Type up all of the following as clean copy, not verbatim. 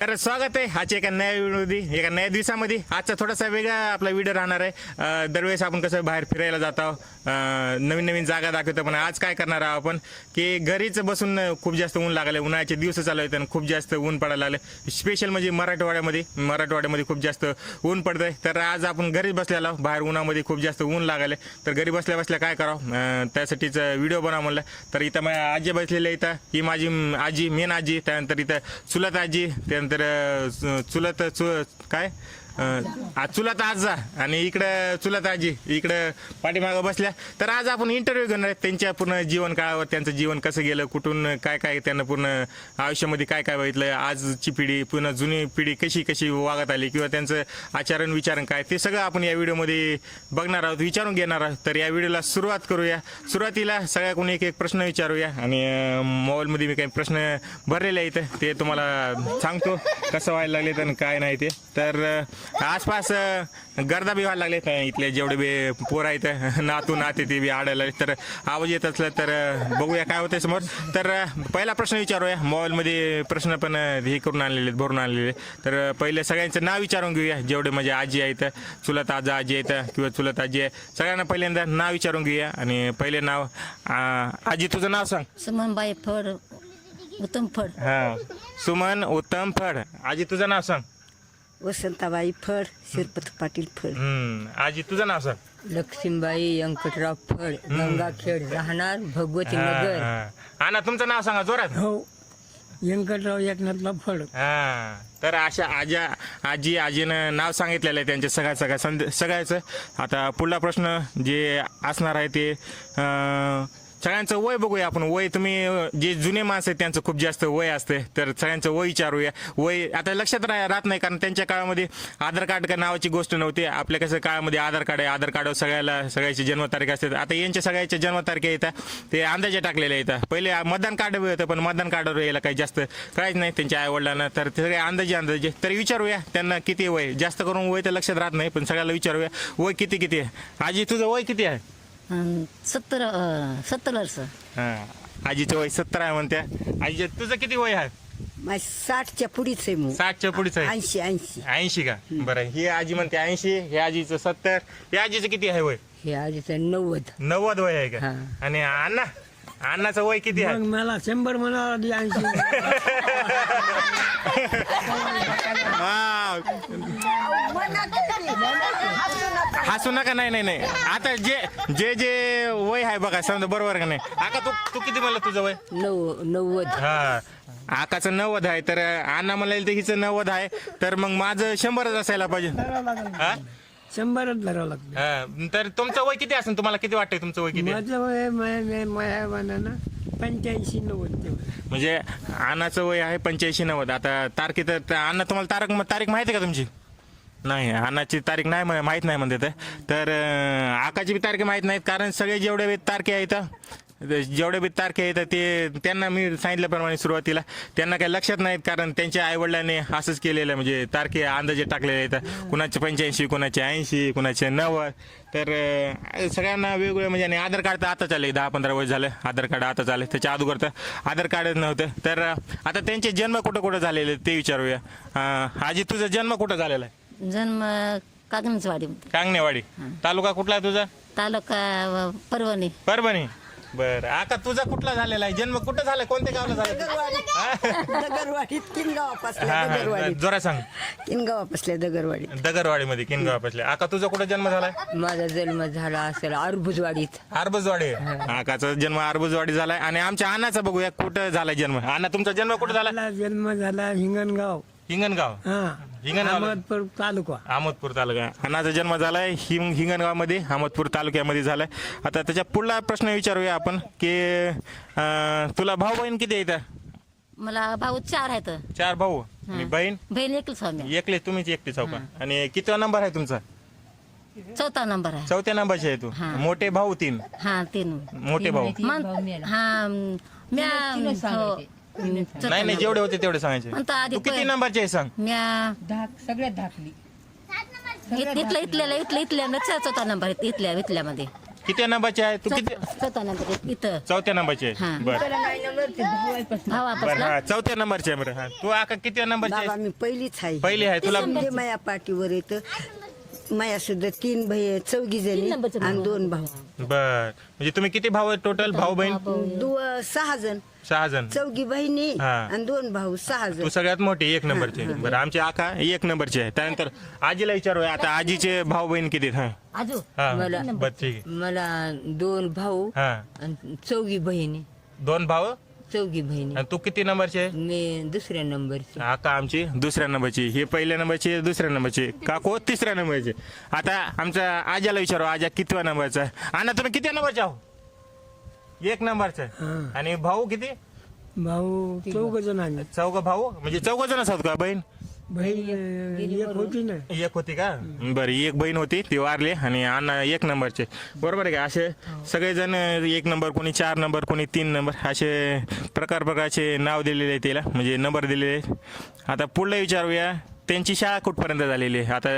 तर स्वागत आहे आजच्या एका नव्या व्हिडिओमध्ये, एका नव्या दिवसामध्ये. आजचा थोडासा वेगळा आपला व्हिडिओ राहणार आहे. दरवेळेस आपण कसं बाहेर फिरायला जातो, नवीन नवीन जागा दाखवतो, पण आज काय करणार आहोत आपण की घरीच बसून खूप जास्त ऊन लागले. उन्हाळ्याचे दिवस चालू आहेत आणि खूप जास्त ऊन पडायला लागले. स्पेशल म्हणजे मराठवाड्यामध्ये खूप जास्त ऊन पडतंय. तर आज आपण घरीच बसलेलो, बाहेर उन्हामध्ये खूप जास्त ऊन लागले. तर घरी बसल्या बसल्या काय करावं त्यासाठीच व्हिडिओ बनवा म्हणलं. तर इथं माझ्या आजी बसलेल्या, इथं ही माझी आजी, मेन आजी, त्यानंतर इथं चुलत आजी, त्यानंतर चुलत आजा आणि इकडं चुलत आजी इकडं पाठीमागं बसल्या. तर आज आपण इंटरव्ह्यू घेणार आहे त्यांच्या पूर्ण जीवन काळावर, त्यांचं जीवन कसं गेलं, कुठून काय काय त्यांना पूर्ण आयुष्यामध्ये काय काय बघितलं, आजची पिढी पुन्हा जुनी पिढी कशी कशी वागत आली किंवा त्यांचं आचरण विचारण काय, ते सगळं आपण या व्हिडिओमध्ये बघणार आहोत, विचारून घेणार आहोत. तर या व्हिडिओला सुरुवात करूया. सुरुवातीला सगळ्या कोणी एक एक प्रश्न विचारूया आणि मोबाईलमध्ये मी काही प्रश्न भरलेले आहेत ते तुम्हाला सांगतो कसं व्हायला लागले तर काय नाही ते. तर आसपास गर्दा बी व्हायला लागले, इथले जेवढे बी पोर आहेत नातू नाते ते बी आडायला, तर आवाज येत असला तर बघूया काय होतंय समोर. तर पहिला प्रश्न विचारूया. मोबाईलमध्ये प्रश्न पण हे करून आणलेले, भरून आणलेले. तर पहिले सगळ्यांचं नाव विचारून घेऊया. जेवढे म्हणजे आजी आहेत, चुलत आजा आजी आहेत किंवा चुलत आजी आहे, सगळ्यांना पहिल्यांदा नाव विचारून घेऊया. आणि पहिले नाव, आजी तुझं नाव सांग. सुमनबाई फड, उत्तम फड. हां, सुमन उत्तम फड. आजी तुझं नाव सांग. वसंताबाई फड, शिरपत पाटील फड. आजी तुझं नाव सांग. लक्ष्मीबाई व्यंकटराव फड, गंगाखेड, राहणार भगवती नगर. हा ना, तुमचं नाव सांगा जोरात. हो, व्यंकटराव एकनाथराव फड. हा, तर अशा आजीनं नाव सांगितलेलं आहे त्यांचे सगळ्याचं. आता पुढला प्रश्न जे असणार आहे ते सगळ्यांचं वय बघूया आपण. वय तुम्ही जे जुने माणसं आहेत त्यांचं खूप जास्त वय असते, तर सगळ्यांचं वय विचारूया. वय आता लक्षात राहत नाही, कारण त्यांच्या काळामध्ये आधार कार्ड का नावाची गोष्ट नव्हती. आपल्या कसं काळामध्ये आधार कार्ड आहे, आधार कार्डवर सगळ्याची जन्मतारीख असते. आता यांच्या सगळ्याच्या जन्मतारखे येतात ते अंदाजे टाकलेले येतात. पहिले मतदान कार्ड होतं, पण मतदान कार्डावर यायला काही जास्त कळायच नाही त्यांच्या आईवडिलांना. तर ते सगळे अंदाजे तर विचारूया त्यांना किती वय. जास्त करून वय तर लक्षात राहत नाही, पण सगळ्याला विचारूया वय किती आहे. आजी तुझं वय किती आहे? 70 वर्ष. हा, आजीचं वय 70 आहे म्हणत्या. आजी तुझं किती वय आहे? 60च्या पुढीच आहे मग. 60च्या पुढेच आहे. 80 का? बरं, ही आजी म्हणते 80, हे आजीचं 70. हे आजीचं किती आहे वय? हे आजीचं 90 वय आहे का? आणि अण्णाचं वय किती आहे? मला 100 म्हणा. 80. हसू नका. नाही, आता जे वय आहे बघा, समजा बरोबर का नाही. आका तू किती म्हणलं तुझं वय? 90. हा, आकाचं 90 आहे, तर अण्णा म्हणाले तर हिचं 90 आहे, तर मग माझं 100च असायला पाहिजे. हा, 100च धरावं लागतं. हा, तर तुमचं वय किती असेल? तुम्हाला किती वाटतंय तुमचं वय किती? माझं वय माझ्या 85-90. म्हणजे अण्णाचं वय आहे 85-90. आता तारखेत अण्णा तुम्हाला तारीख माहिती आहे का तुमची? नाही, अण्णाची तारीख नाही माहीत नाही म्हणते. तर आकाची बी तारीख माहीत नाहीत, कारण सगळे जेवढे बी तारखे आहेत ते त्यांना मी सांगितल्याप्रमाणे सुरुवातीला त्यांना काही लक्षात नाहीत, कारण त्यांच्या आईवडिलांनी असंच केलेलं, म्हणजे तारखे अंदाजे टाकलेले आहेत. कुणाचे 85, कुणाचे 80, कुणाचे 90. तर सगळ्यांना वेगवेगळे म्हणजे. आणि आधार कार्ड तर आता चालले, 10-15 वर्ष झालं आधार कार्ड आता चालले. त्याच्या अगोदर तर आधार कार्डच नव्हतं. तर आता त्यांचे जन्म कुठं झालेले ते विचारूया. आजी तुझा जन्म कुठं झालेला आहे? जन्म कांगणेवाडी. तालुका कुठला आहे तुझा? तालुका परभणी. बरं, आका तुझा कुठला झालेला आहे? जन्म कुठं झाला, कोणत्या गावाला झाला? दगरवाडीत किनगावापासल्या. जोरा सांग. किनगावापासल्या दगरवाडीमध्ये किनगावापासल्या. आका तुझा कुठं जन्म झालाय? माझा जन्म झाला असेल अरबुजवाडीत. अरबुजवाडी. आकाचा जन्म अरबुजवाडी झालाय. आणि आमच्या अण्णाचा बघूया कुठं झालाय जन्म. अण्णा तुमचा जन्म कुठं झाला? जन्म झाला हिंगणगाव. अहमदपूर तालुका. अहमदपूर तालुका. अण्णाचा जन्म झालाय हिंगणगावमध्ये, अहमदपूर तालुक्यामध्ये झालाय. आता त्याच्या पुढला प्रश्न विचारूया आपण की तुला भाऊ बहीण किती आहेत? मला भाऊ 4 आहेत. 4 भाऊ आणि बहीण एकच आम्ही. एकले, तुम्हीच एकटे चौका. आणि कितवा नंबर आहे तुमचा? 4था नंबर आहे. 4थ्या नंबरचे आहे तू. मोठे भाऊ 3. हा, 3 मोठे भाऊ. नाही, जेवढे होते तेवढे सांगायचे. तू किती नंबरचे आहे सांग? इथल्या 4था नंबर आहे. इथल्यामध्ये किती नंबरची आहे तू? किती चौथा नंबर आहे. इथं चौथ्या नंबरची आहे हा. बर बर भावापासला हा चौथ्या नंबरची आहे बरं हा तू आका किती नंबरची बाबा आहे? मी पहिलीच आहे पहिली आहे तुला म्हणजे माया पाठीवर येत माया सुद्धा 3 भाई 4 जणी नंबरचं आणि 2 भाऊ बर म्हणजे तुम्ही किती भाऊ टोटल भाऊ बहीण 6 जण 6 जण 4 बहिणी हा. आणि 2 भाऊ 6 जण तू सगळ्यात मोठी 1 नंबरची बरं आमची आका 1 नंबरची आहे त्यानंतर आजीला विचारूया आता आजीचे भाऊ बहीण किती आहेत? हा आजू हा मला- बरं ठीक आहे मला 2 भाऊ हा आणि 4 बहिणी 2 भाऊ 4 बहिणी आणि तू किती नंबरची आहे? मी दुसऱ्या नंबरची आका आमची दुसऱ्या नंबरची हे पहिल्या नंबरची दुसऱ्या नंबरची काकू तिसऱ्या नंबरची आता आमच्या आज्याला विचारू आजा कितव्या नंबरचा आहे? अण्णा तुम्ही किती नंबरचे आहो? 1 नंबरचा आहे. आणि भाऊ किती? भाऊ 4 जण आम्ही 4 भाऊ म्हणजे 4 जण असतात का बहीण? बहीण एक होती ना 1 होती का बरं 1 बहीण होती ती वारली आणि अण्णा 1 नंबरचे बरोबर आहे का असे सगळेजण 1 नंबर कोणी 4 नंबर कोणी 3 नंबर असे प्रकारचे नाव दिलेले आहे तिला म्हणजे नंबर दिलेले आहेत. आता पुढलं विचारूया त्यांची शाळा कुठपर्यंत झालेली आहे? आता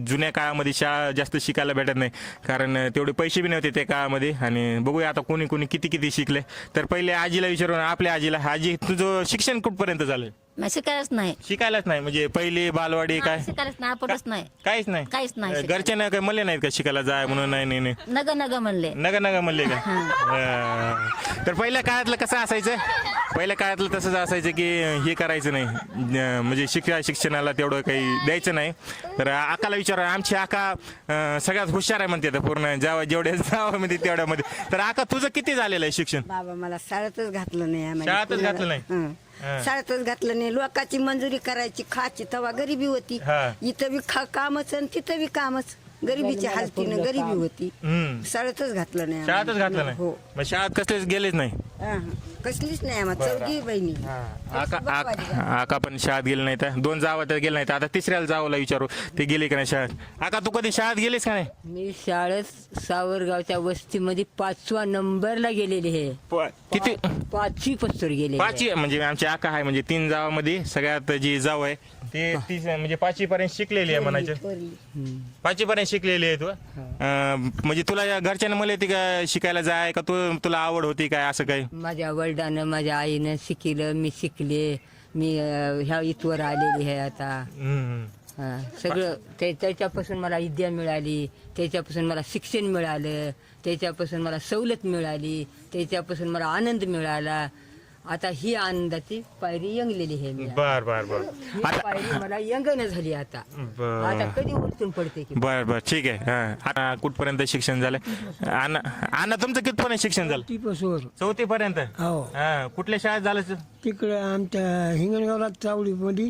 जुन्या काळामध्ये शाळा जास्त शिकायला भेटत नाही कारण तेवढे पैसे बी नव्हते त्या काळामध्ये आणि बघूया आता कोणी कोणी किती किती शिकले तर पहिले आजीला विचारून आपल्या आजीला आजी तुझं शिक्षण कुठपर्यंत झालं? नाही शिकायलाच नाही शिकायलाच नाही म्हणजे पहिली बालवाडी काय शिकायलाच नाही आपणच नाही काहीच नाही काहीच नाही शिकायला. घरच्यांना काही म्हणले नाहीत का शिकायला जाय म्हणून? नाही नाही नाही नग नग म्हणले नका नका म्हणले का तर पहिल्या काळातलं कसं असायचं पहिल्या काळातलं तसंच असायचं की हे करायचं नाही म्हणजे शिक्षणाला तेवढं काही द्यायचं नाही तर आकाला विचारा आमची आका सगळ्यात हुशार आहे म्हणते पूर्ण जेवढ्या गावामध्ये तेवढ्यामध्ये तर आका तुझं किती झालेलं आहे शिक्षण? बाबा मला शाळेतच घातलं नाही आम्हाला. शाळेतच घातलं नाही? हं. शाळेतच घातलं नाही लोकांची मंजुरी करायची खाची तवा गरिबी होती हा. इथं बी कामच आणि तिथं बी कामच गरिबीची हालतीनं गरिबी होती हम्म. शाळेतच घातलं नाही शाळेतच घातलं नाही हो मग शाळेत कसलेच गेलेच नाही? कसलीच नाही आम्हाला 4 बहिणी आका पण शाळेत गेले नाही तर 2 जावं तर गेले नाही तर आता तिसऱ्याला जावं विचारू ते गेले का नाही शाळेत? आका तू कधी शाळेत गेलीस का नाही? मी शाळेत सावरगावच्या वस्तीमध्ये 5व्या नंबरला गेलेले हे किती 5वी पस्तूर गेले 5वी म्हणजे आमची आका आहे म्हणजे 3 जावामध्ये सगळ्यात जी जाव आहे ते म्हणजे 5वी पर्यंत शिकलेली आहे म्हणायचं. 5वी पर्यंत शिकलेली आहे तू म्हणजे तुला या घरच्यांना मला येते का शिकायला जाय का तुला आवड होती काय असं काही? माझ्या वडिलांनं माझ्या आईनं शिकलं मी शिकले मी ह्या इथवर आलेली आहे आता हम्म. हा, सगळं त्याच्यापासून मला विद्या मिळाली त्याच्यापासून मला शिक्षण मिळालं त्याच्यापासून मला सवलत मिळाली त्याच्यापासून मला आनंद मिळाला आता ही आनंदाची पायरी यंगलेली आहे मी. बर बर बर ही पायरी मला यंगण झाली आता बर आता कधी उलटून पडते की बर बर ठीक आहे आता कुठपर्यंत शिक्षण झालं? अण्णा तुमचं कितपर्यंत शिक्षण झालं? ती पसवर 4थी पर्यंत हो कुठल्या शाळेत झालं sir? तिकडे आमच्या हिंगणगावला चावडीमध्ये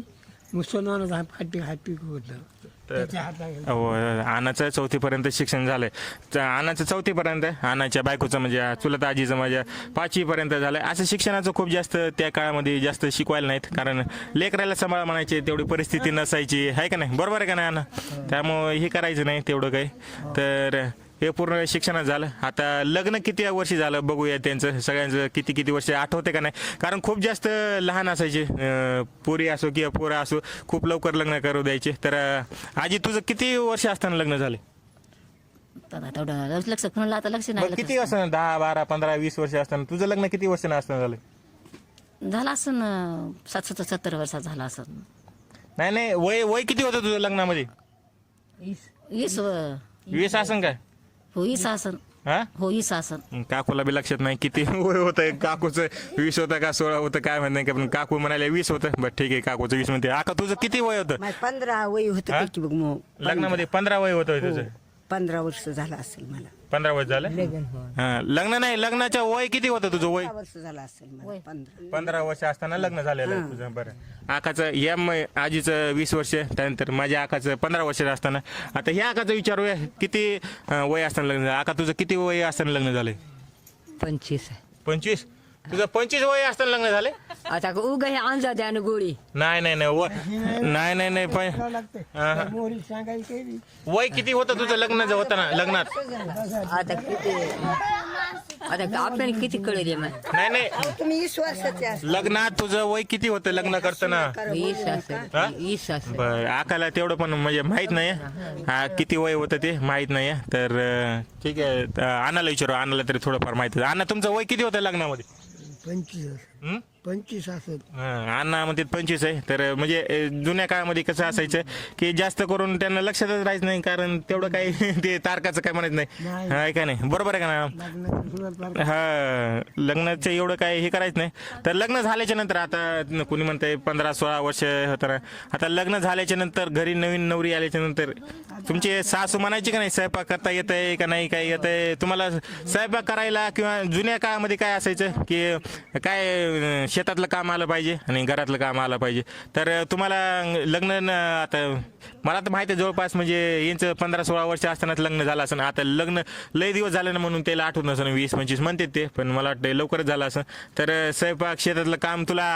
मुसलमानाचा हात होतं त्याच्या हाताखाली. अण्णाचं 4थी पर्यंत शिक्षण झालंय अण्णाचं 4थी पर्यंत अण्णाच्या बायकोचं म्हणजे चुलत आजीचं माझ्या 5वी पर्यंत झालंय असं शिक्षणाचं खूप जास्त त्या काळामध्ये जास्त शिकवायला नाहीत कारण लेकराला सांभाळ म्हणायचे तेवढी परिस्थिती नसायची आहे का नाही बरोबर आहे का नाही अण्णा? त्यामुळे हे करायचं नाही तेवढं काही तर हे पूर्ण शिक्षणात झालं. आता लग्न किती वर्षी झालं बघूया त्यांचं सगळ्यांचं किती किती वर्ष आठवते का नाही कारण खूप जास्त लहान असायचे पोरी असो किंवा पोरं असो खूप लवकर लग्न करू द्यायचे तर आजी तुझं किती वर्ष असताना लग्न झाले? तेवढं लक्ष कोणाला आता लक्ष बरं, नाही किती असताना 10 12 15 20 वर्ष असताना तुझं लग्न किती वर्षानं असताना झालं? झाला असं 70 वर्षात झाला असं नाही नाही वय किती होतं तुझं लग्नामध्ये? 20 असन काय? हो 20 आसन हा हो 20 आसन काकूला बी लक्षात नाही किती वय होतं काकूचं 20 होतं का 16 होतं काय म्हणत नाही का पण काकू म्हणाले 20 होतं बरं ठीक आहे काकूचं 20 म्हणते आका तुझं किती वय होतं माझं 15 वय होतं हा? की बघ मग लग्नामध्ये? 15 वय होतं तुझं? 15 वर्ष झालं असेल मला 15 वय झालं लग्न नाही लग्नाचं वय किती होतं तुझं वय? 15 वर्ष झालं असेल मला 15 15 वर्ष असताना लग्न झालेलं आहे तुझं बरं आकाचं या आजीचं 20 वर्ष त्यानंतर माझ्या आकाचं 15 वर्ष असताना आता ह्या आकाचं विचारूया किती वय असताना लग्न झालं? आका तुझं किती वय असताना लग्न झालंय? 25 आहे 25 तुझं 25 वय असताना लग्न झाले आता उग हे अंजा द्या गोळी. नाही नाही नाही नाही नाही नाही पण लागते मोरी सांगायची काही वय किती होतं तुझं लग्न होतं ना लग्नात? आता किती आता आपल्याला किती कळेल मग. नाही नाही तुम्ही 20 वर्षाचे असता. लग्नात तुझं वय किती होतं लग्न करताना? 20 असेल 20 असेल. बर आकाला तेवढं पण म्हणजे माहित नाही हा किती वय होतं ते माहित नाही तर ठीक आहे अण्णाला विचारू अण्णाला तरी थोडंफार माहिती आहे. अण्णा तुमचं वय किती होतं लग्नामध्ये? 25 हं? 25 असत. अण्णा म्हणते 25 आहे तर म्हणजे जुन्या काळामध्ये कसं असायचं की जास्त करून त्यांना लक्षातच राहायचं नाही कारण तेवढं काही ते तारखाचं काय म्हणत नाही आहे का नाही बरोबर आहे का ना? लग्नाची सुरुवात हा लग्नाचं एवढं काय हे करायचं नाही तर लग्न झाल्याच्या नंतर आता कुणी म्हणतंय 15-16 वर्ष होतं आता लग्न झाल्याच्या नंतर घरी नवीन नवरी आल्याच्या नंतर तुमचे सासू म्हणायची का नाही स्वयंपाक करता येतंय का नाही काय येतंय तुम्हाला स्वयंपाक करायला किंवा जुन्या काळामध्ये काय असायचं की काय शेतातलं काम आलं पाहिजे आणि घरातलं काम आलं पाहिजे तर तुम्हाला लग्न आता मला तर माहिती आहे जवळपास म्हणजे यांचं 15-16 वर्ष असतानाच लग्न झालं असं आता लग्न लय दिवस झालं ना म्हणून त्याला आठवत नसं 20-25 म्हणते ते पण मला वाटतं लवकरच झालं असं तर स्वयंपाक शेतातलं काम तुला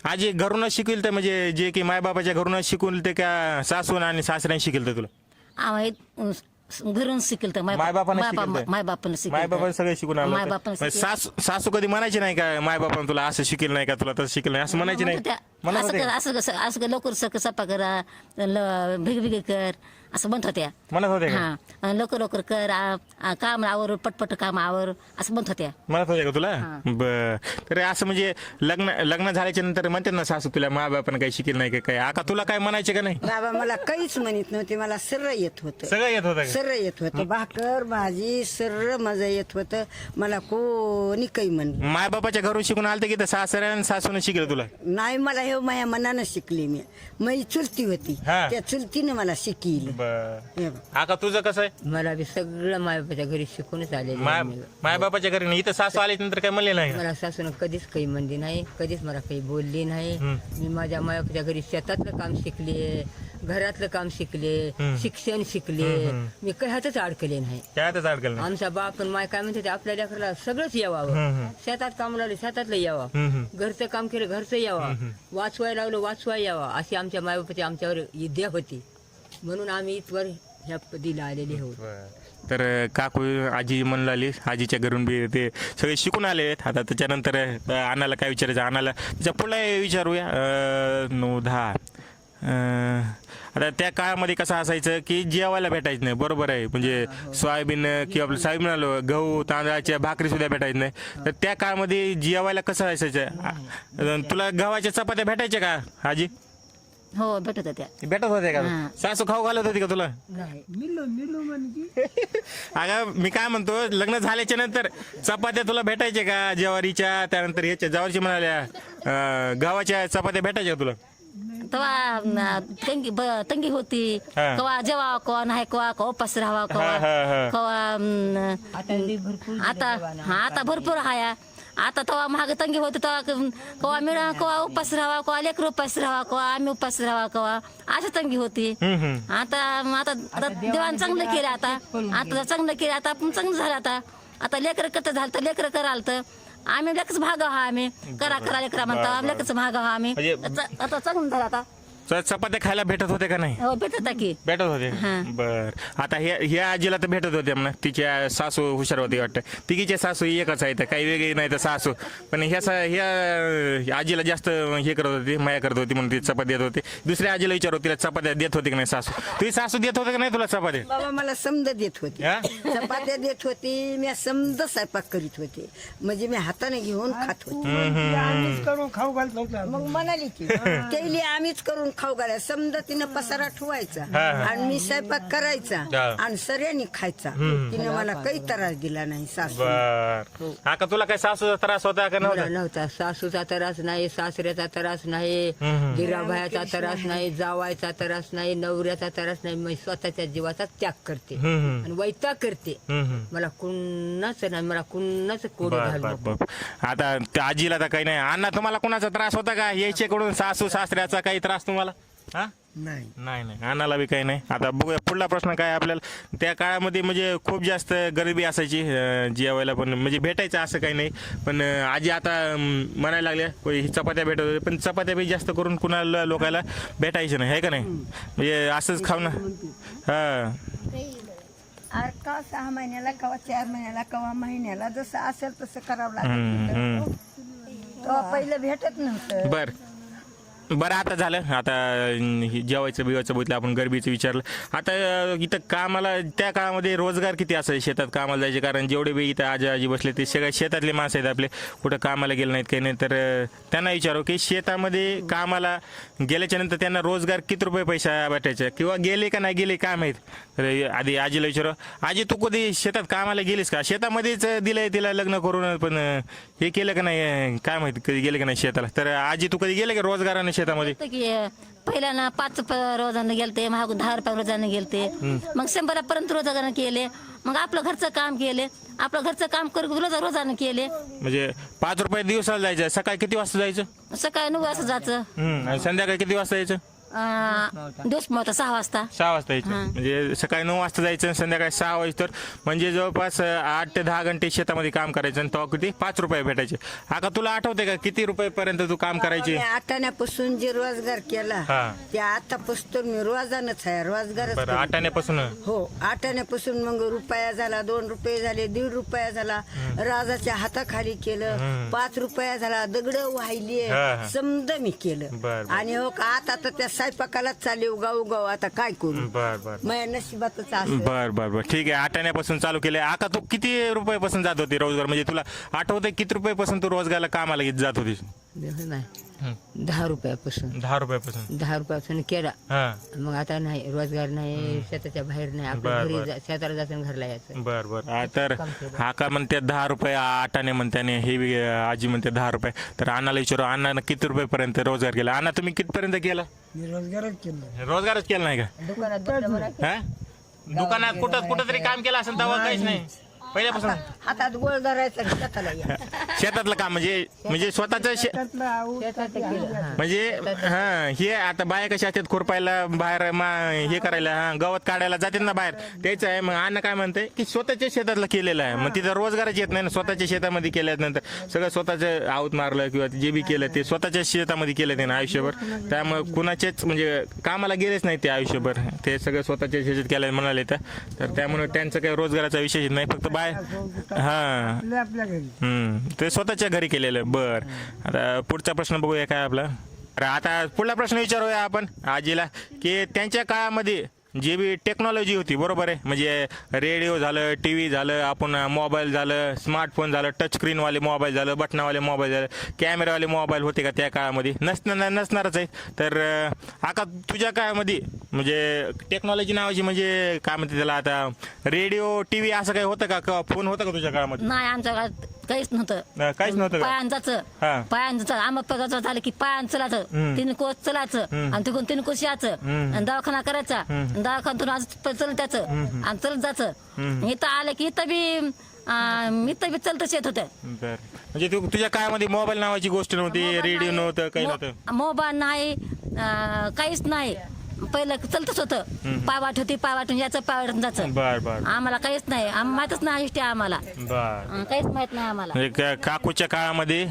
आजी घरूनच शिकविल तर म्हणजे जे की मायबापाच्या घरूनच शिकवलं ते का सासून आणि सासऱ्याने शिकलं तर तुला? आम्ही घरून शिकेल तर मायबापानं शिकवलं. मायबापानं मायबापानं सगळं शिकून आलं मायबापानं होतं. सासू कधी म्हणायची नाही का मायबापानं तुला असं शिकेल नाही का तुला तसं शिकेल नाही असं म्हणायची नाही म्हणत होते का? असं लवकर सपा करा भिग कर असं म्हणत होत्या. म्हणत होते का? हा लवकर लवकर कर काम आवर पटपट काम आवर असं म्हणत होत्या. म्हणत होते का तुला? बर तर असं म्हणजे लग्न झाल्याच्या नंतर म्हणतात ना सासू तुला मायबापानं काही शिकेल नाही का काय आका तुला काय म्हणायचे का नाही? बाबा मला काहीच म्हणत नव्हते मला सर्व येत होतं. सगळं येत होतं का? सर्व येत होतं भाकर भाजी सर्व माझं येत होतं मला कोणी काही म्हणलं मायबापाच्या घरून शिकून आलं की तर सासऱ्यानं सासून शिकलं तुला? नाही. मला हे माझ्या मनानं शिकली मी चुलती होती हा. त्या चुलतीने मला शिकवलं. बर हे बघ. आका तुझं कसं आहे? मला बी सगळं मायबाच्या घरी शिकूनच आलेलं आहे. मायबापाच्या घरी नाही. इथं सासू आल्याच्या नंतर काय म्हणले नाही का? मला सासून कधीच काही म्हणली नाही कधीच मला काही बोलली नाही. मी माझ्या मायबाच्या घरी शेतातलं काम शिकले घरातलं काम शिकले शिक्षण शिकले मी कशातच अडकले नाही. त्यातच अडकलं नाही. आमचा बाप आणि माय काय म्हणते ते आपल्या लेकराला सगळंच यावं. शेतात काम लावले शेतातलं यावं घरचं काम केलं घरचं यावं वाचवायला लावलं वाचवाय यावं अशी आमच्या मायबापाची आमच्यावर इद्या होती म्हणून आम्ही इथवर ह्या पदीला आलेले आहोत. तर काकू आजी म्हणलाली आजीच्या घरून बी ते सगळे शिकून आले आहेत. आता त्याच्यानंतर अण्णाला काय विचारायचं अण्णाला त्याच्या पुढे विचारूया 9-10 आता त्या काळामध्ये कसं असायचं की जेवायला भेटायचं नाही बरोबर आहे म्हणजे सोयाबीन किंवा आपलं सोयाबीन आलं गहू तांदळाच्या भाकरी सुद्धा भेटायचं नाही तर त्या काळामध्ये जेवायला कसं असायचं तुला गव्हाच्या चपात्या भेटायच्या का आजी? हो भेटत होत्या. भेटत होते का? सासू खाऊ घालत होती का तुला? मिलो म्हणजे अगं मी काय म्हणतो लग्न झाल्याच्या नंतर चपात्या तुला भेटायच्या का ज्वारीच्या त्यानंतर ह्याच्या ज्वारीच्या म्हणाल्या गव्हाच्या चपात्या भेटायच्या का तुला? तेव्हा तंगी होती हा. कवा जेवा कवा नाही कवा उपास राहावा हा. कवा आता भरपूर हाया आता तेव्हा महाग तंगी होती तेव्हा कवा मिळा कवा उपास राहावा कवा लेकर उपास राहावा कवा आम्ही उपास राहावा कवा अशी तंगी होती. आता आता देवान चांगलं केलं आता चांगलं केलं आता आपण चांगलं झालं आता लेकर कसं झालं तर लेकर कराल तर आम्ही लेकच भाग हा आम्ही करा लेकरा म्हणता लेकच भाग हा आम्ही आता चांगलं झालं आता चपात्या खायला भेटत होते का नाही? हो भेटत की भेटत होते. बर आता ह्या आजीला तर भेटत होते म्हणा तिच्या सासू हुशार होती वाटतं तिघीच्या सासू एकच आहेत काही वेगळी नाही तर सासू पण ह्या आजीला जास्त हे करत होती माया करत होती म्हणून ती चपाती देत होती. दुसऱ्या आजीला विचारत तिला चपात्या देत होती की नाही सासू तुझी सासू देत होते का नाही तुला चपात्या? बाबा मला समज देत होती हा? चपात्या देत होती मी समज स्वयंपाक करीत होते म्हणजे मी हाताने घेऊन खात होते. आम्हीच करून खाऊ घालतो मग म्हणाली की त्याला आम्हीच करून खाऊ घालाय समजा तिनं पसारा ठेवायचा आणि मी स्वयंपाक करायचा आणि सगळ्यांनी खायचा तिने मला काही त्रास दिला नाही सासू. बर आका तुला काय सासूचा त्रास होता का मला नव्हता? नव्हता सासूचा त्रास नाही सासऱ्याचा त्रास नाही दिराभायाचा त्रास नाही जावायचा त्रास नाही नवऱ्याचा त्रास नाही मी स्वतःच्या जीवाचा त्याग करते आणि वैताग करते. मला कुणाच नाही मला कुणाच कोड घालू आता त्या आजीला तर काही नाही. अण्णा तुम्हाला कोणाचा त्रास होता का यायच्याकडून सासू सासऱ्याचा काही त्रास तुम्हाला? हा नाही नाही नाही अन्नाला बी काही नाही. आता बघूया पुढला प्रश्न काय आपल्याला. त्या काळामध्ये म्हणजे खूप जास्त गरिबी असायची, जेवायला पण म्हणजे भेटायचं असं काही नाही. पण आजी आता म्हणायला लागल्या कोणी चपात्या भेटत होते, पण चपात्या बी जास्त करून कुणाला लोकायला भेटायचं नाही, आहे का नाही. म्हणजे असंच खावणं. हां अरे का 6 महिन्याला कवा 4 महिन्याला कवा महिन्याला जसं असेल तसं करावं लागतं. तेव्हा पहिलं भेटत नव्हतं. बरं आता झालं. आता जेवायचं बिवायचं बघितलं आपण, गरिबीचं विचारलं. आता इथं कामाला त्या काळामध्ये रोजगार किती असायचे, शेतात कामाला जायचे. कारण जेवढे बी इथं आजी बसले ते सगळे शेतातले माणसं आहेत आपले, कुठं कामाला गेले नाहीत काही नाही. तर त्यांना विचारू की शेतामध्ये कामाला गेल्याच्या नंतर त्यांना रोजगार किती रुपये पैसा भेटायचा, किंवा गेले का नाही गेले काय माहीत. तर आधी आजीला विचारू, आजी तू कधी शेतात कामाला गेलीस का, शेतामध्येच दिलंय तिला लग्न करून, पण हे केलं का नाही काय माहिती, कधी गेले का नाही शेताला. तर आजी तू कधी गेले का रोजगाराने शेतामध्ये. की पहिल्यानं 5 रुपये रोजानं गेलते, महाग 10 रुपये रोजानं गेलते, मग 100पर्यंत रोजानं केले. मग आपलं घरचं काम केले, आपलं घरचं काम करून रोजानं केले. म्हणजे 5 रुपये दिवसाला जायचं. सकाळी किती वाजता जायचं. सकाळी 9 वाजता जायचं, आणि संध्याकाळी किती वाजता यायचं. दिवस मोठा 6 वाजता. 6 वाजता यायचं. म्हणजे सकाळी 9 वाजता जायचं आणि संध्याकाळी 6 वाजता. म्हणजे जवळपास 8 ते 10 घंटे शेतामध्ये काम करायचं, आणि तेव्हा किती 5 रुपये भेटायचे. आता तुला आठवते का किती रुपयेपर्यंत तू काम करायचे. मी आठाण्यापासून जे रोजगार केला हा. त्या आतापासून मी रोजानच आहे रोजगार. बरं आठाण्यापासून. हो आठाण्यापासून मग रुपया झाला, 2 रुपये झाले, 1.5 रुपया झाला, राजाच्या हाताखाली केलं. 5 रुपया झाला, दगड वाहिली, हा. समज मी केलं. बरं. आणि हो का आता तर त्या स्वयंपाकालाच चालले उगाव आता काय करू. बर माझ्या नशिबातच असं. बर ठीक आहे. आठाण्यापासून चालू केलंय. आता तू किती रुपयापासून जात होती रोजगार, म्हणजे तुला आठवतंय किती रुपयापासून तू रोजगारला कामाला जात होतीस. नाही 10 रुपयापासून 10 रुपयापासून 10 रुपयापासून केला. हा. मग आता नाही, रोजगार नाही, शेताच्या बाहेर नाही, आपल्या बरं, घरी बरं. शेताला जातं घरला यायचं. बर तर हा का म्हणते 10 रुपये आठाने म्हणते, हे बी आजी म्हणते 10 रुपये. तर अण्णाला विचारू, अण्णानं किती रुपयेपर्यंत रोजगार केला. अण्णा तुम्ही कितपर्यंत केला. मी रोजगारच केला. रोजगारच केला नाही का. दुकानात बसलं बरं. हा? दुकानात कुठं तरी काम केलं असेल तेव्हा काहीच नाही पहिल्यापासून. हातात गोळ धरायचा शेताला या. शेतातलं काम म्हणजे स्वतःचं त्यातलं आऊ शेतात केलं. हा. म्हणजे हा हे आता बाया कशा असतात खुरपायला बाहेर हे करायला, हा गवत काढायला जातात ना बाहेर, त्याच आहे. मग अण्णा काय म्हणते की स्वतःच्या शेतातलं केलेलं आहे. मग तिथं रोजगारच येत नाही ना. स्वतःच्या शेतामध्ये केल्यानंतर सगळं स्वतःचं आऊत मारलं किंवा जे बी केलं ते स्वतःच्या शेतामध्ये केलं ते ना आयुष्यभर. त्यामुळे कुणाचेच म्हणजे कामाला गेलेच नाही ते आयुष्यभर, ते सगळं स्वतःच्या शेतात केलं म्हणाले. तर त्यामुळे त्यांचं काही रोजगाराचा विषय नाही, फक्त बाय हा आपल्या घरी. ते स्वतःच्या घरी केलेलं. बर आता पुढचा प्रश्न बघूया काय आपला. आता पुढला प्रश्न विचारूया आपण आजीला की त्यांच्या काळामध्ये जे बी टेक्नॉलॉजी होती, बरोबर आहे, म्हणजे रेडिओ झालं, टी व्ही झालं, आपण मोबाईल झालं, स्मार्टफोन झालं, टच स्क्रीनवाले मोबाईल झालं, बटनावाले मोबाईल झालं, कॅमेरावाले मोबाईल होते का त्या काळामध्ये. नसणारच आहे. तर आता तुझ्या काळामध्ये म्हणजे टेक्नॉलॉजी नावाची म्हणजे काय म्हणते त्याला, आता रेडिओ टी व्ही असं काही होतं का, फोन होता का तुझ्या काळामध्ये. नाही आमच्या काळात काहीच नव्हतं. काहीच नव्हतं का? पायान हा. जायचं आंबा झालं की पायान चलायचं, 3 कोस चलायचं, आणि तिकडून 3 कोस यायचं, आणि दवाखाना करायचा, दवाखान्यातून आज चलत यायचं आणि चलत जायचं. इथं आलं की इथं बी चलतच येत होतं. बर म्हणजे तुझ्या काळामध्ये मोबाईल नावाची गोष्ट नव्हती, रेडिओ नव्हतं, काही नव्हतं. मोबाईल नाही, काहीच नाही. पहिलं चलतच होतं, पाय वाट होती, पाय वाटून यायचं, पाय वाटून जायचं. बर आम्हाला काहीच नाही, माहितच नाही इष्टी आम्हाला, बर काहीच माहित नाही आम्हाला. म्हणजे काकूच्या काळामध्ये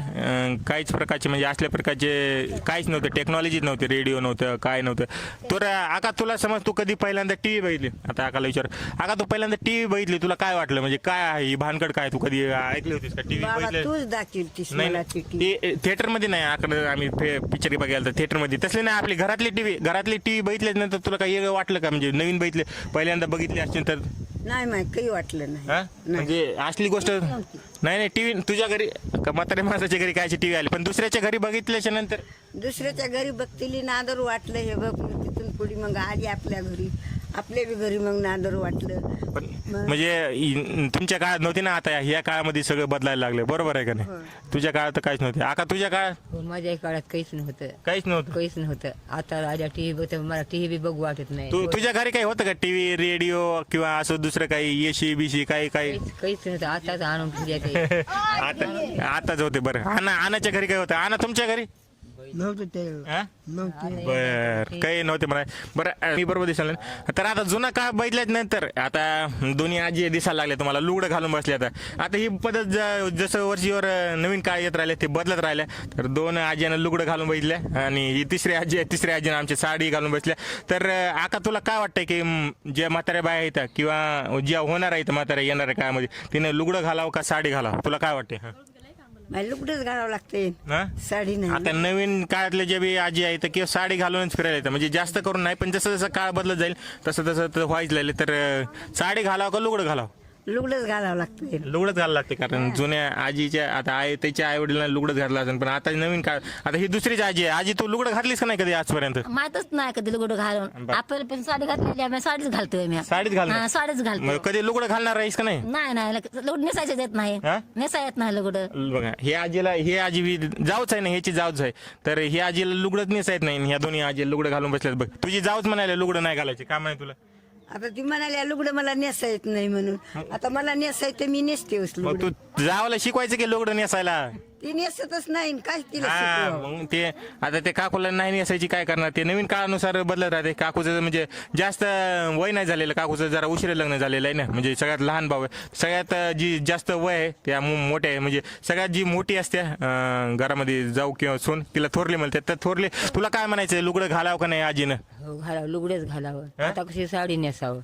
काहीच प्रकारचे म्हणजे असल्या प्रकारचे काहीच नव्हतं, टेक्नॉलॉजीच नव्हती, रेडिओ नव्हतं, काय नव्हतं. तर आका तुला समज तू कधी पहिल्यांदा टीव्ही बघितली, आता आकाला विचार, आका तू पहिल्यांदा टीव्ही बघितली, तुला काय वाटलं, म्हणजे काय आहे ही भानगड, काय तू कधी ऐकली होतीस का टीव्ही बाबा बघितलं. तूच दाखवतीस नाही मला नाही, ती ते थिएटरमध्ये नाही, आकडे आम्ही पिक्चर बघायला तर थिएटरमध्ये तसले नाही. आपली घरातली टीव्ही बघितल्याच्या नंतर तुला काही वेगळं वाटलं का, म्हणजे नवीन बघितले पहिल्यांदा बघितले असतील तर. नाही माहित काही वाटलं हा? नाही. म्हणजे असली गोष्ट नाही टीव्ही तुझ्या घरी म्हातारे माणसाच्या घरी कायची टीव्ही आली, पण दुसऱ्याच्या घरी बघितल्याच्या नंतर दुसऱ्याच्या घरी बघतील नादर वाटलं हे बघ, मग तिथून पुढे मग आली आपल्या घरी, आपल्या बी घरी मग नादर वाटलं. पण म्हणजे तुमच्या काळात नव्हती ना, आता ह्या काळामध्ये सगळं बदलायला लागलं, बरोबर आहे का नाही. तुझ्या काळात तर काहीच नव्हते. आका तुझ्या काळात हो, माझ्या काळात काहीच नव्हतं. काहीच नव्हतं. आता राजा टीव्ही बघतो, मला टीव्ही बी बघू वाटत नाही. तुझ्या घरी काही होतं का टीव्ही, रेडिओ किंवा असं दुसरं काही एसी बीसी काही काहीच नव्हतं. आताच आणून तुझ्या ते आताच होते. बरं आणाच्या घरी काय होतं, आणा तुमच्या घरी नव्हतं त्यावेळेला हा? नव्हते बर काही नव्हते म्हणा. बरं मी बरोबर दिसायला ना. तर आता जुना काळ बघितल्याच नंतर आता दोन्ही आजी दिसायला लागले तुम्हाला लुगडं घालून बसले. आता ही पद्धत जसं वर्षीवर नवीन काळ येत राहिले ते बदलत राहिले. तर दोन आजीनं लुगडं घालून बसल्या आणि ही तिसरी आजी आहे, तिसऱ्या आजीनं आमची साडी घालून बसल्या. तर आका तुला काय वाटतंय की ज्या म्हाताऱ्या बाया आहेत किंवा ज्या होणार आहेत म्हाताऱ्या येणाऱ्या काळामध्ये तिने लुगडं घालावं का साडी घालावं तुला काय वाटते? मला लुगडंच घालावं लागते, हा? साडी नाही. आता नवीन काळातले जे बी आजी आहेत किंवा साडी घालूनच फिरायला येतं म्हणजे जास्त करून नाही पण जसं जसं काळ बदलत जाईल तसं तसं व्हायच लागले. तर साडी घालावं का लुगडं घालावं? लुगडंच घालावं लागते. लुगडंच घालावं लागते कारण जुन्या आजीच्या आता आई त्याच्या आई वडिलांना लुगडं घातलं असेल पण आता नवीन काळ आता ही दुसरीच आजी आहे. आजी तू लुगडं घातलीस का नाही कधी आजपर्यंत? माहितच नाही कधी लुगडं घालून. आपल्याला पण साडी घातलेली आम्ही साडीच घालतोय मी. साडीच घालणार? हा, साडीच घालतो. मग कधी लुगडं घालणार राहीस का नाही? नाही लुगडं नेसायचं येत नाही. हा? नेसा येत नाही लुगडं. बघा हे आजीला हे आजी बी जाऊच आहे ना ह्याची जाऊच आहे. तर ही आजीला लुगडंच नेसा येत नाही. ह्या दोन्ही आजी लुगडं घालून बसल्यात बघ. तुझी जाऊच म्हणायला लुगडं नाही घालायचे काय म्हणे तुला? आता ती म्हणाल्या लुगडं मला नेसा येत नाही म्हणून. आता मला नेसा येते मी नेसतेच मग लुगडं. तू जावाला शिकवायचं की लुगडं नेसायला? ती नेसतच नाही काय तिला हा शिकवावं? मग ते आता ते काकूला नाही नेसायची काय करणार ते नवीन काळानुसार बदलत राहते. काकूचं म्हणजे जास्त वय नाही झालेलं, काकूचं जरा उशिरा लग्न झालेलं आहे ना म्हणजे सगळ्यात लहान भाऊ आहे. सगळ्यात जी जास्त वय आहे त्या मोठे आहे म्हणजे सगळ्यात जी मोठी असते घरामध्ये जाऊ किंवा सून तिला थोरली म्हणते. तर थोरली तुला काय म्हणायचं लुगडं घालावं का नाही आजीनं? हो घालावं, लुगडेच घालावं. आता कशी साडी नेसावं,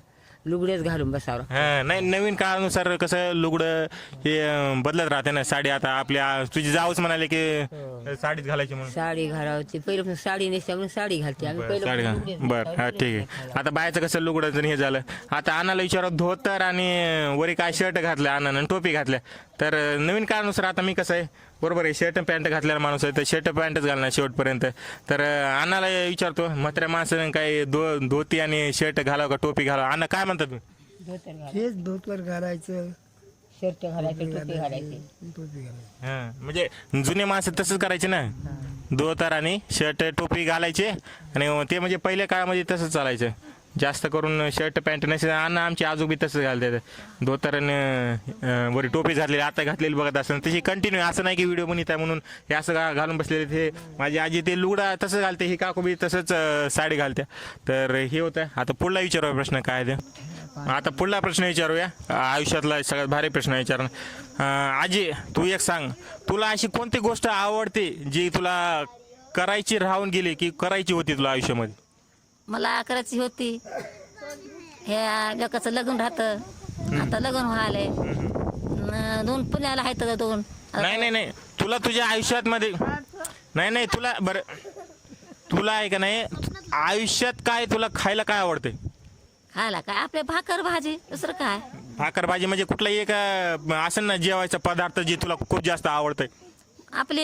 लुगडेच घालून बसावं. हा नाही नवीन काळानुसार कसं लुगडं हे बदलत राहते ना. साडी आता आपल्या तुझी जाऊच म्हणाले की साडीच घालायची म्हणून साडी घालावची पहिल्यापासून साडी नेसते म्हणून साडी घालते आम्ही साडी पहिलं घाल बरं हा ठीक आहे. आता बायचं कसं लुगडं जर हे झालं आता अण्णाला विचारत धोतर आणि वरी काय शर्ट घातलं अण्णानं टोपी घातल्या. तर नवीन काळानुसार आता मी कसं आहे बरोबर आहे शर्ट पॅन्ट घातलेला माणूस आहे तर शर्ट पॅन्टच घालणार शेवटपर्यंत. तर अण्णाला विचारतो म्हाताऱ्या माणसानं काय धोती आणि शर्ट घालावं का टोपी घालावं? अण्णा काय म्हणतात तुम्ही? धोतर घालायचं, तेच धोतर घालायचं शर्ट घालायचं, टोपी घालायची. टोपी घालायची. हा म्हणजे जुने माणसं तसंच करायचे ना. धोतर आणि शर्ट टोपी घालायचे आणि ते म्हणजे पहिल्या काळामध्ये तसंच चालायचं. जास्त करून शर्ट पॅन्ट नसे. अण्णा आमची आजोबी तसंच घालतात धोतर आणि वरी टोपी घातलेली आता घातलेली बघत असं तशी कंटिन्यू असं नाही की व्हिडिओ बनवत आहे म्हणून हे असं घालून बसलेले. ते माझी आजी ते लुगडा तसंच घालते ही काकू बी तसंच साडी घालते. तर हे होतं. आता पुढला विचारूया प्रश्न काय ते आता पुढला प्रश्न विचारूया आयुष्यातला सगळ्यात भारी प्रश्न विचार. आजी तू एक सांग तुला अशी कोणती गोष्ट आवडते जी तुला करायची राहून गेली की करायची होती तुला आयुष्यामध्ये? मला करायची होती ह्या लोकांचं लग्न राहतं. आता लग्न व्हायलंय. दोन पुण्याला आहेत दोन. नाही नाही नाही तुला तुझ्या आयुष्यात मध्ये नाही नाही तुला बरं तुला आहे का नाही आयुष्यात काय तुला खायला काय आवडते? खायला काय आपल्या भाकर भाजी दुसरं काय. भाकर भाजी म्हणजे कुठलाही एक असं ना जेवायचा पदार्थ जे तुला खूप जास्त आवडतंय? आपले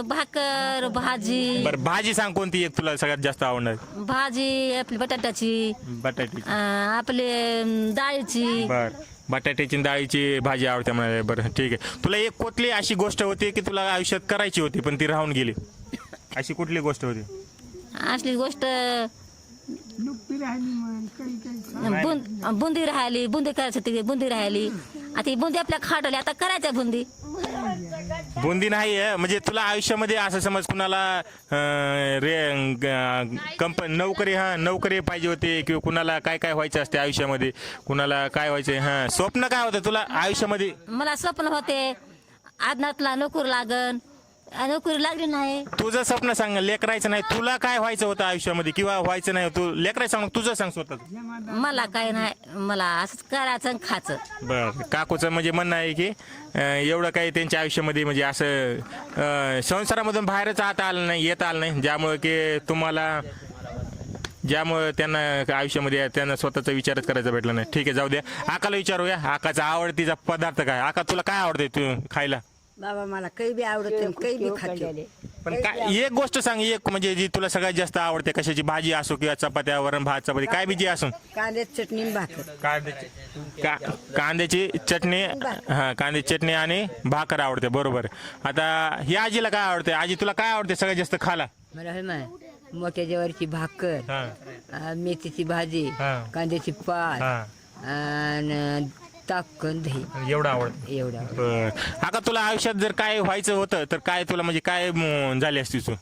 भाकर भाजी. बरं भाजी सांग कोणती एक तुला सगळ्यात जास्त आवडणार? भाजी आपली बटाट्याची, बटाट्याची. आपले डाळीची. बर बटाट्याची डाळीची भाजी आवडते मला. बरं ठीक आहे. तुला एक कुठली अशी गोष्ट होती की तुला आयुष्यात करायची होती पण ती राहून गेली? अशी कुठली गोष्ट होती? असली गोष्ट लुगडी राहिली मग काही बुंदी राहिली. बुंदी करायची होती बुंदी राहिली. आता ही बुंदी आपल्या खाटवली आता करायच्या बुंदी. बुंदी नाही आहे म्हणजे तुला आयुष्यामध्ये असं समज कुणाला नोकरी नोकरी पाहिजे होती किंवा कुणाला काय काय व्हायचं असते आयुष्यामध्ये कुणाला काय व्हायचं स्वप्न काय होतं तुला आयुष्यामध्ये? मला स्वप्न होते आदनातला नोकरी लागन. नोकरी लागली नाही. तुझं स्वप्न सांग लेकरायचं नाही. तुला काय व्हायचं होतं आयुष्यामध्ये किंवा व्हायचं नाही तू लेकरायचं सांग तुझं सांग स्वतः. मला काय नाही मला असंच करायचं आणि खायचं. बरं काकूचं म्हणजे म्हणणं आहे की एवढं काही त्यांच्या आयुष्यामध्ये म्हणजे असं संसारामधून बाहेरच आता आलं नाही येता आलं नाही ज्यामुळे त्यांना आयुष्यामध्ये त्यांना स्वतःचा विचारच करायचा भेटला नाही. ठीक आहे जाऊ द्या. आकाला विचारूया आकाचा आवडतीचा पदार्थ काय? आका तुला काय आवडते तू खायला? बाबा मला काही बी आवडते काही बी खाते. पण काय एक गोष्ट सांग एक म्हणजे जी तुला सगळ्यात जास्त आवडते कशाची भाजी असो किंवा चपात्या वरण भात चपाती काय बी जी असो. कांद्याची चटणी आणि भाकर. कांद्याची चटणी हा कांद्याची चटणी आणि भाकर आवडते बरोबर. आता ही आजीला काय आवडते? आजी तुला काय आवडते सगळ्यात जास्त खायला? मला हे माय मोठ्या ज्वारीची भाकर, मेथीची भाजी, कांद्याची पात आणि ताकं दही एवढं आवडतं एवढा. आता तुला आयुष्यात जर काय व्हायचं होतं तर काय तुला म्हणजे काय झाली असती तू?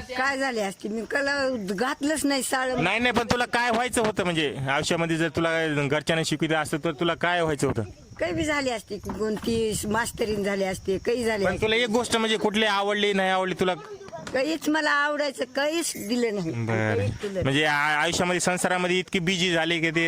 काय झाले असते मी कला घातलंच नाही साळ. नाही नाही, पण तुला काय व्हायचं होतं म्हणजे आयुष्यामध्ये जर तुला घरच्यांनी शिकविलं असतं तर तुला काय व्हायचं होतं? काही बी झाली असते कोणती मास्तरीन झाली असते, काही झाली पण तुला एक गोष्ट म्हणजे कुठली आवडली नाही आवडली तुला? काहीच मला आवडायचं काहीच दिलं नाही. बर, काहीच दिलं नाही. म्हणजे आयुष्यामध्ये संसारामध्ये इतकी बिझी झाली की ते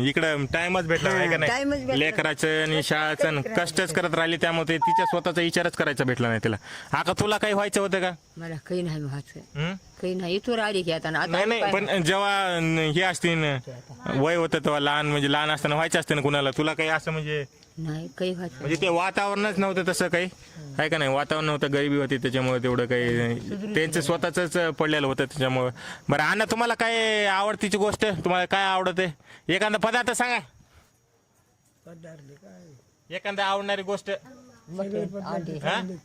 इकडं टाइमच भेटला नाही का टाइमच नाही? भेटला. लेकराचं आणि शाळाचं आणि कष्टच करत राहिली त्यामुळे ते तिच्या स्वतःचा विचारच करायचा भेटला नाही तिला. आका तुला काही व्हायचं होतं का? मला काही नाही व्हायचं, हं? काही नाही. इथवर आली की आता आता नाही नाही, पण जेव्हा हे असते वय होतं तेव्हा लहान म्हणजे लहान असताना व्हायचं असतं ना कुणाला, तुला काही असं म्हणजे नाही काही व्हायचं. म्हणजे ते वातावरणच नव्हतं तसं काही आहे का नाही? वातावरण नव्हतं, गरिबी होती त्याच्यामुळे तेवढं काही त्यांचं स्वतःच पडलेलं होतं त्याच्यामुळे. बरं अण्णा, तुम्हाला काय आवडतीची गोष्ट, तुम्हाला काय आवडत आहे? एखादा पदार्थ सांगा, पदार्थ काय एखादा आवडणारी गोष्ट. सगळे पदार्थ हा? चांगले.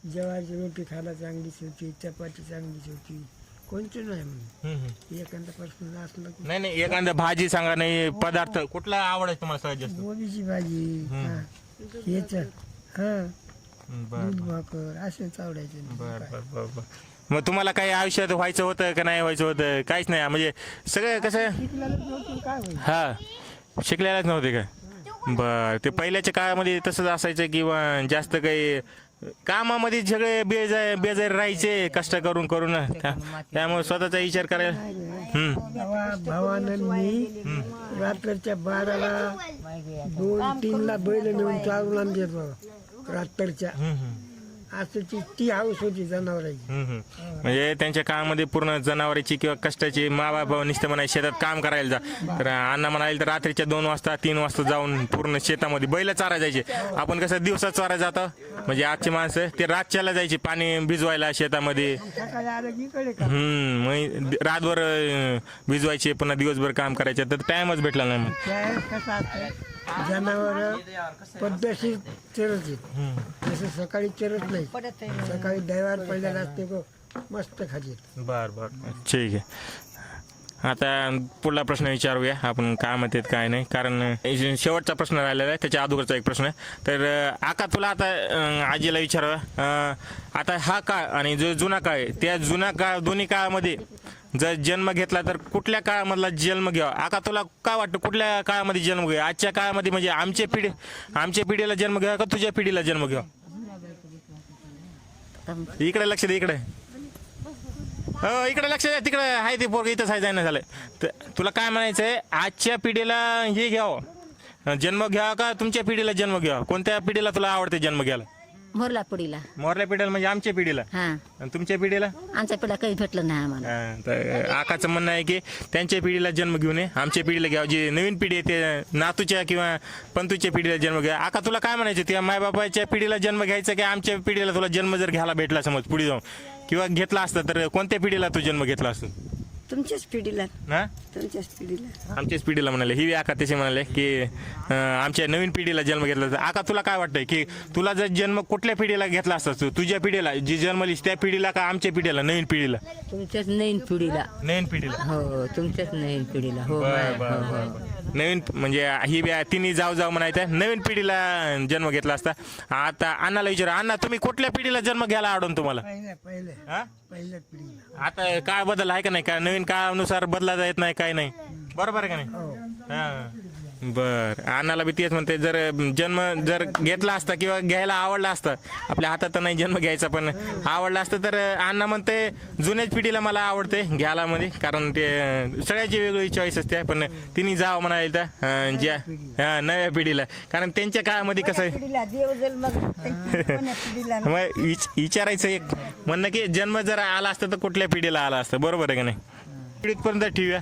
ज्वारीची रोटी खायला चांगलीच होती, चपाती चांगलीच होती, कोणती नाही म्हणून. हम्म, हम्म. एखादा प्रश्न असला की नाही नाही, एखादा भाजी सांगा, नाही पदार्थ कुठला आवडायचं तुम्हाला सगळ्यात जास्त? गोबीची भाजी, हेच हा बरं दूध भाकर असेच आवडायचे. बर बर बर बर. मग तुम्हाला काही आयुष्यात व्हायचं होतं का नाही व्हायचं होतं? काहीच नाही म्हणजे सगळं कसं? काय होईल हा, शिकलेलाच नव्हते का? बर, ते पहिल्याच्या काळामध्ये तसंच असायचं किंवा जास्त काही कामामध्ये सगळे बेजार राहायचे कष्ट करून करून त्यामुळे स्वतःचा विचार करायला. भावानं मी रात्रीच्या 12ला 2-3ला बैल नेऊन चालून आणतो रात्रीच्या. असं ती हाऊस होती जनावरांची. म्हणजे त्यांच्या काळामध्ये पूर्ण जनावरांची किंवा कष्टाची माबाप नुसतं म्हणायचे शेतात काम करायला जा, तर अण्णा म्हणाले तर रात्रीच्या 2 वाजता 3 वाजता जाऊन पूर्ण शेतामध्ये बैल चारा जायचे. आपण कसं दिवसात चारा जातो, म्हणजे आजची माणसं ते रातच्याला जायची पाणी भिजवायला शेतामध्ये. सकाळी आलं की इकडे मग रातभर भिजवायचे, पुन्हा दिवसभर काम करायचे, तर टाइमच भेटला नाही मग. त्यावेळेस कसं असतं जनावर पद्धतशीर चरत येत, जसं सकाळी चरत नाही. सकाळी दैवार पडलेला असते गो मस्त खाजीत. बर बर, ठीक आहे. आता पुढला प्रश्न विचारूया आपण, काय म्हणतात काय नाही, कारण शेवटचा प्रश्न राहिलेला आहे, त्याच्या अगोदरचा एक प्रश्न आहे. तर आका तुला आता आजीला विचारावं, आता हा काळ आणि जो जुना काळ आहे, त्या जुना काळ दोन्ही काळामध्ये जर जन्म घेतला तर कुठल्या काळामधला जन्म घ्यावा? आका तुला काय वाटतं कुठल्या काळामध्ये जन्म घ्यावा? आजच्या काळामध्ये म्हणजे आमच्या पिढीला जन्म घ्यावा का तुझ्या पिढीला जन्म घ्यावा? इकडे लक्ष दे, इकडे हो, इकडे लक्ष द्या, तिकडे आहे ते पोरग इथंच आहे, जायना झालं. तर तुला काय म्हणायचं आहे, आजच्या पिढीला हे घ्यावं जन्म घ्यावा का तुमच्या पिढीला जन्म घ्यावा? कोणत्या पिढीला तुला आवडते जन्म घ्यायला? मोरला पुढीला. मोरल्या पिढीला म्हणजे आमच्या पिढीला. हा, आणि तुमच्या पिढीला? आमच्या पिढीला काही भेटलं नाही आम्हाला. तर आकाचं म्हणणं आहे की त्यांच्या पिढीला जन्म घेऊ नये, आमच्या पिढीला घ्यावं. जी नवीन पिढी आहे ते नातूच्या किंवा पंतूच्या पिढीला जन्म घ्या. आका तुला काय म्हणायचं, त्या मायबापाच्या पिढीला जन्म घ्यायचा की आमच्या पिढीला तुला जन्म जर घ्यायला भेटला समज पुढे जाऊन किंवा घेतला असता, तर कोणत्या पिढीला तू जन्म घेतला असतो? तुमच्याच पिढीला, हा, तुमच्याच पिढीला. आमच्याच पिढीला म्हणाले. ही आका तसे म्हणाले की आमच्या नवीन पिढीला जन्म घेतला. तर आका तुला काय वाटतंय की तुला जर जन्म कुठल्या पिढीला घेतला असता, तुझ्या पिढीला जी जन्मलीस त्या पिढीला का आमच्या पिढीला नवीन पिढीला? तुमच्याच नवीन पिढीला. नवीन पिढीला. हो, तुमच्याच नवीन पिढीला. हो, नवीन म्हणजे ही तिन्ही जाऊ म्हणायचं नवीन पिढीला जन्म घेतला असता. आता अण्णाला विचारा, अण्णा तुम्ही कुठल्या पिढीला जन्म घ्यायला आवडून तुम्हाला? हा? पहिल्याच पिढीला. आता काळ बदल आहे का नाही? का नवीन काळानुसार बदलायला येत नाही, काय नाही, बरोबर आहे का नाही? हा, बर. अण्णाला बी तेच म्हणते, जर जन्म जर घेतला असता किंवा घ्यायला आवडला असता, आपल्या हातात तर नाही जन्म घ्यायचा, पण आवडला असतं तर अण्णा म्हणते जुन्याच पिढीला मला आवडते घ्यायला मध्ये, कारण ते सगळ्याची वेगळी चॉईस असते, पण तिने जावं म्हणायला ज्या नव्या पिढीला, कारण त्यांच्या काळामध्ये कसं आहे पिढीला देव जन्म कोण्या पिढीला मग विचारायचं एक म्हणणं की जन्म जर आला असता तर कुठल्या पिढीला आला असतं, बरोबर आहे का नाही? इथपर्यंत ठेवूया.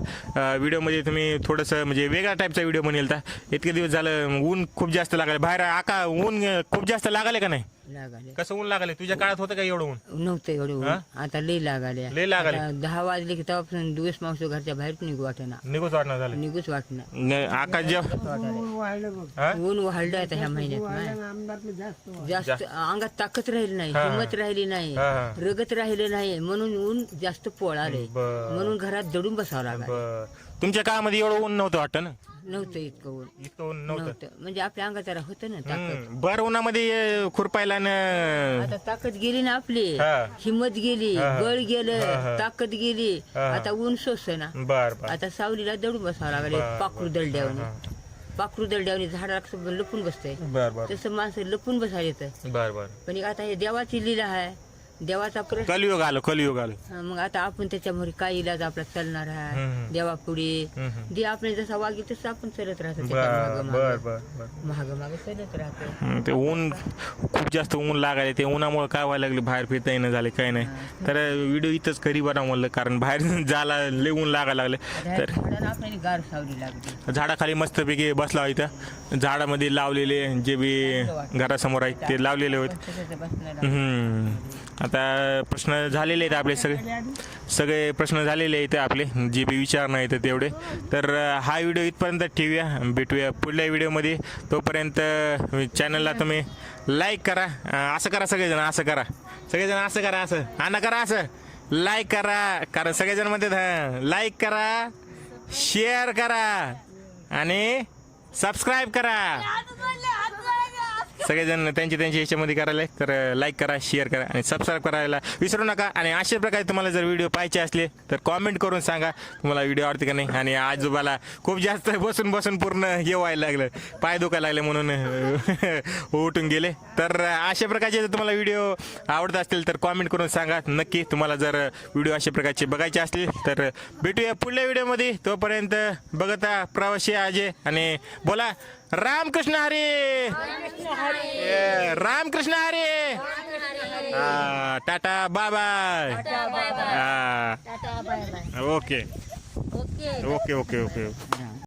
व्हिडिओमध्ये तुम्ही थोडंसं म्हणजे वेगळ्या टाईपचा व्हिडिओ बनेल. तर इतके दिवस झालं ऊन खूप जास्त लागले बाहेर. आका ऊन खूप जास्त लागले का नाही? लागाले. कसं ऊन लागले? तुझ्या काळात होतं का एवढं ऊन? नव्हतं एवढं ऊन. हा? आता लई लागाले. लय लागले. 10 वाजले की तेव्हापासून दिवस मावस घरच्या बाहेर निघू वाटेना. निघूच वाटणार झालं. निघूच वाटणार. आकाश जेव्हा वाढलं बघ. हा? ऊन वाढलं आता ह्या महिन्यात. आमदार जास्त जास्त अंगात ताकद राहिली नाही, हा. हिंमत राहिली नाही, हा, हा. रगत राहिले नाही, म्हणून ऊन जास्त पोळाले. बर. म्हणून घरात दडून बसावं लागलं. बरं. तुमच्या काळामध्ये एवढं ऊन नव्हतं वाटतं ना? नव्हतं इतकं ऊन इतकं ऊन नव्हतं नव्हतं म्हणजे आपल्या अंगात जरा होतं ना ताकद भर उन्हामध्ये खुरपायला न आता ताकद गेली ना आपली हा. हिंमत गेली बळ गेलं ताकद गेली आता ऊन सोस ना बर बर आता सावलीला दडून बसावं लागले पाखरू दलड्यावनी झाडाला कसं लपून बसतंय बर बर तसं माणसं लपून बसायला येतं बर बर पण आता हे देवाची लीला आहे देवाचा प्रश्न कलियुग आलो मग आता आपण त्याच्यामुळे काय इलाज आपला चालणार आहे देवापुढे जे आपण जसा वागी तसं आपण चालत राहतो बर बर बर महाग मागे चालत राहतो ते ऊन खूप जास्त ऊन लागायला ते उन्हामुळे काय व्हायला लागले बाहेर फिरता येणं झाले काही नाही तर व्हिडिओ इथंच करी बरा म्हणलं कारण बाहेर जायला लय ऊन लागायला लागले तर झाडाला आपल्याला गार सावली लागली झाडाखाली मस्तपैकी बसला इथं झाडामध्ये लावलेले जे बी घरासमोर आहेत ते लावलेले होते तसं बसणार आता प्रश्न झालेले आहेत आपले सगळे प्रश्न झालेले आहेत आपले जे बी विचारणं येतं तेवढे तर हा व्हिडिओ इथपर्यंत ठेवूया भेटूया पुढल्या व्हिडिओमध्ये तोपर्यंत चॅनलला तुम्ही लाईक करा असं करा सगळेजण असं करा असं लाईक करा कारण सगळेजण म्हणतात हां लाईक करा शेअर करा आणि सबस्क्राईब करा सगळेजण त्यांच्या ह्याच्यामध्ये करायला तर लाईक करा शेअर करा आणि सबस्क्राईब करायला विसरू नका आणि अशाच प्रकारे तुम्हाला जर व्हिडिओ पाहायचे असले तर कॉमेंट करून सांगा तुम्हाला व्हिडिओ आवडते का नाही आणि आजोबाला खूप जास्त बसून पूर्ण हे व्हायला लागलं पाय दुखायला लागले म्हणून उठून गेले तर अशा प्रकारचे जर तुम्हाला व्हिडिओ आवडत असतील तर कॉमेंट करून सांगा नक्की तुम्हाला जर व्हिडिओ अशा प्रकारचे बघायचे असतील तर भेटूया पुढल्या व्हिडिओमध्ये तोपर्यंत बघता प्रवासी अजय आणि बोला Ramakrishna Hari Ramakrishna Hari tata bye bye tata bye bye okay okay okay okay okay